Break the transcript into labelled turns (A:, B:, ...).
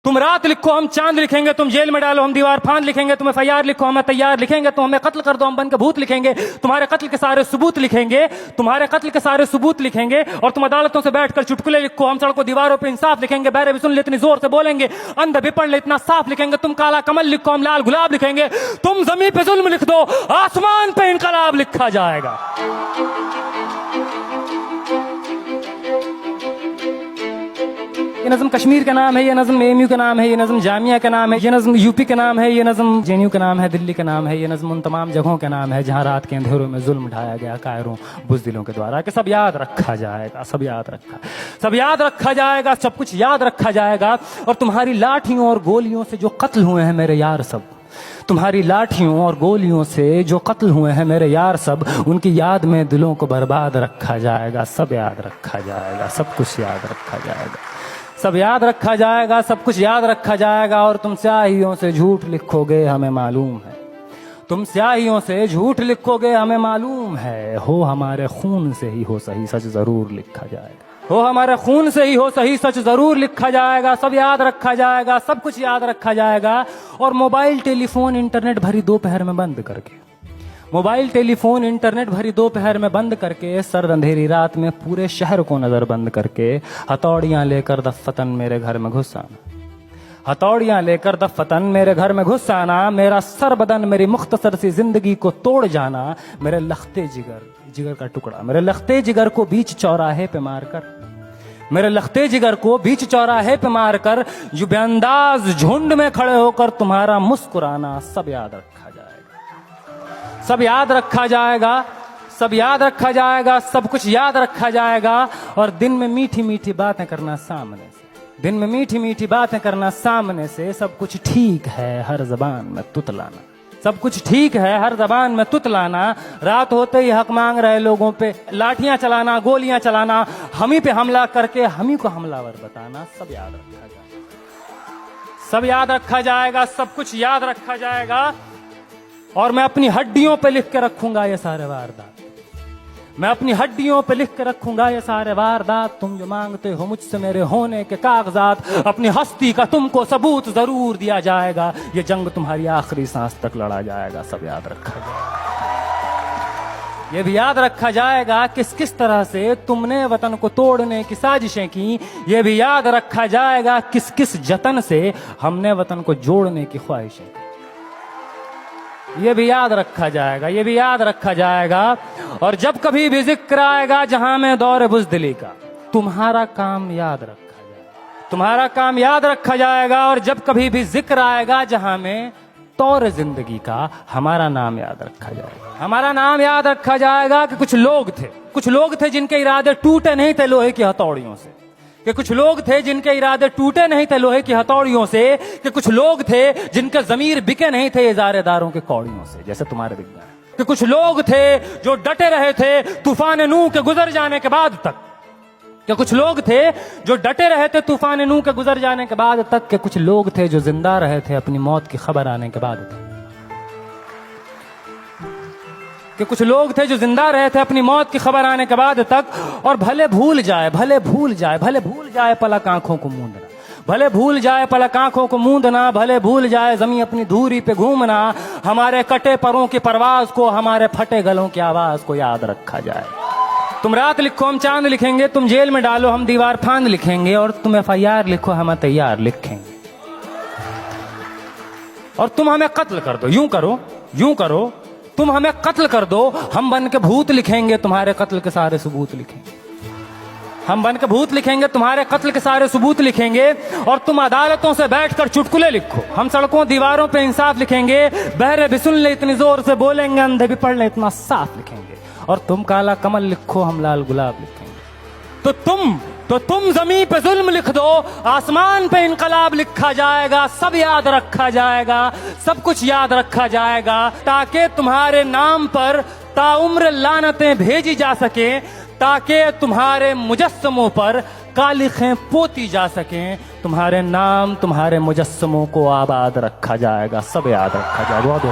A: तुम रात लिखो हम चांद लिखेंगे, तुम जेल में डालो हम दीवार फांद लिखेंगे, तुम FIR लिखो हमें तैयार लिखेंगे, तुम हमें कत्ल कर दो हम बन के भूत लिखेंगे, तुम्हारे कत्ल के सारे सबूत लिखेंगे, तुम्हारे कत्ल के सारे सबूत लिखेंगे। और तुम अदालतों से बैठकर चुटकुले लिखो, हम सड़कों दीवारों पे इंसाफ लिखेंगे, बहरे भी सुन ले इतनी जोर से बोलेंगे, अंधे भी पढ़ ले इतना साफ लिखेंगे, तुम काला कमल लिखो हम लाल गुलाब लिखेंगे, तुम जमीन पे जुल्म लिख दो आसमान पे इनकलाब लिखा जाएगा। ये नज़्म कश्मीर का नाम है, ये नज़्म AMU का नाम है, ये नज़्म जामिया का नाम है, ये नज़्म UP का नाम है, ये नज़्म JNU का नाम है, दिल्ली का नाम है, ये नज़्म उन तमाम जगहों का नाम है जहाँ रात के अंधेरों में जुल्म ढाया गया कायरों बुज़दिलों के द्वारा। कि सब याद रखा जाएगा, सब याद रखा जाएगा, सब कुछ याद रखा जाएगा। और तुम्हारी लाठियों और गोलियों से जो कत्ल हुए हैं मेरे यार सब, तुम्हारी लाठियों और गोलियों से जो कत्ल हुए हैं मेरे यार सब, उनकी याद में दिलों को बर्बाद रखा जाएगा। सब याद रखा जाएगा, सब कुछ याद रखा जाएगा, सब याद रखा जाएगा, सब कुछ याद रखा जाएगा। और तुम स्याहियों से झूठ लिखोगे हमें मालूम है, तुम स्याहियों से झूठ लिखोगे हमें मालूम है, हो हमारे खून से ही हो सही सच जरूर लिखा जाएगा, हो हमारे खून से ही हो सही सच जरूर लिखा जाएगा। सब याद रखा जाएगा, सब कुछ याद रखा जाएगा। और मोबाइल टेलीफोन इंटरनेट भरी दोपहर में बंद करके, मोबाइल टेलीफोन इंटरनेट भरी दोपहर में बंद करके, सर्द अंधेरी रात में पूरे शहर को नजर बंद करके, हथौड़ियां लेकर दफ्फतन मेरे घर में घुस आना, हथौड़ियां लेकर दफ्फतन मेरे घर में घुस आना, मेरा सर बदन मेरी मुख्तसर सी जिंदगी को तोड़ जाना, मेरे लखते जिगर का टुकड़ा, मेरे लखते जिगर को बीच चौराहे पे मारकर, मेरे लखते जिगर को बीच चौराहे पे मारकर, जो बेअंदाज झुंड में खड़े होकर तुम्हारा मुस्कुराना, सब याद रखा जाएगा, सब याद रखा जाएगा, सब याद रखा जाएगा, सब कुछ याद रखा जाएगा। और दिन में मीठी मीठी बातें करना सामने से, दिन में मीठी मीठी बातें करना सामने से, सब कुछ ठीक है हर जबान में तुतलाना, सब कुछ ठीक है हर जबान में तुतलाना, रात होते ही हक मांग रहे लोगों पे लाठियां चलाना, गोलियां चलाना, हम ही पे हमला करके हम ही को हमलावर बताना, सब याद रखा जाएगा, सब याद रखा जाएगा, सब कुछ याद रखा जाएगा। और मैं अपनी हड्डियों पे लिख के रखूंगा ये सारे वारदात, मैं अपनी हड्डियों पे लिख के रखूंगा ये सारे वारदात। तुम जो मांगते हो मुझसे मेरे होने के कागजात, अपनी हस्ती का तुमको सबूत जरूर दिया जाएगा, ये जंग तुम्हारी आखिरी सांस तक लड़ा जाएगा। सब याद रखा जाएगा, ये भी याद रखा जाएगा किस किस तरह से तुमने वतन को तोड़ने की साजिशें की, ये भी याद रखा जाएगा किस किस जतन से हमने वतन को जोड़ने की ख्वाहिशें की, ये भी याद रखा जाएगा, ये भी याद रखा जाएगा। और जब कभी भी जिक्र आएगा जहां में दौर बुज़दिली का, तुम्हारा काम याद रखा जाएगा, तुम्हारा काम याद रखा जाएगा। और जब कभी भी जिक्र आएगा जहां में तौर जिंदगी का, हमारा नाम याद रखा जाएगा, हमारा नाम याद रखा जाएगा। कि कुछ लोग थे जिनके इरादे टूटे नहीं थे लोहे की हथौड़ियों से, कि कुछ लोग थे जिनके इरादे टूटे नहीं थे लोहे की हथौड़ियों से, कि कुछ लोग थे जिनके जमीर बिके नहीं थे इजारेदारों के कौड़ियों से, जैसे तुम्हारे बिक गए। कि कुछ लोग थे जो डटे रहे थे तूफान नूह के गुजर जाने के बाद तक, कि कुछ लोग थे जो डटे रहे थे तूफान नूह के गुजर जाने के बाद तक, कि कुछ लोग थे जो जिंदा रहे थे अपनी मौत की खबर आने के बाद तक, कि कुछ लोग थे जो जिंदा रहे थे अपनी मौत की खबर आने के बाद तक। और भले भूल जाए पलक आंखों को मूंदना, भले भूल जाए पलक आंखों को मूंदना, भले भूल जाए जमीन अपनी धूरी पे घूमना, हमारे कटे परों की परवाज को, हमारे फटे गलों की आवाज को याद रखा जाए। तुम रात लिखो हम चांद लिखेंगे, तुम जेल में डालो हम दीवार फांद लिखेंगे, और तुम FIR लिखो हम तैयार लिखेंगे। और तुम हमें कत्ल कर दो, यूं करो तुम हमें कत्ल कर दो, हम बन के भूत लिखेंगे, तुम्हारे कत्ल के सारे सबूत लिखेंगे, हम बन के भूत लिखेंगे, तुम्हारे कत्ल के सारे सबूत लिखेंगे। और तुम अदालतों से बैठकर चुटकुले लिखो, हम सड़कों दीवारों पे इंसाफ लिखेंगे, बहरे भी सुन ले इतनी जोर से बोलेंगे, अंधे भी पढ़ ले इतना साफ लिखेंगे। और तुम काला कमल लिखो हम लाल गुलाब लिखेंगे, तो तुम जमीन पे जुल्म लिख दो, आसमान पे इनकलाब लिखा जाएगा। सब याद रखा जाएगा, सब कुछ याद रखा जाएगा, ताकि तुम्हारे नाम पर ताउम्र लानतें भेजी जा सके, ताकि तुम्हारे मुजस्समों पर कालिखें पोती जा सकें, तुम्हारे नाम तुम्हारे मुजस्समों को आबाद रखा जाएगा। सब याद रखा जाएगा। बहुत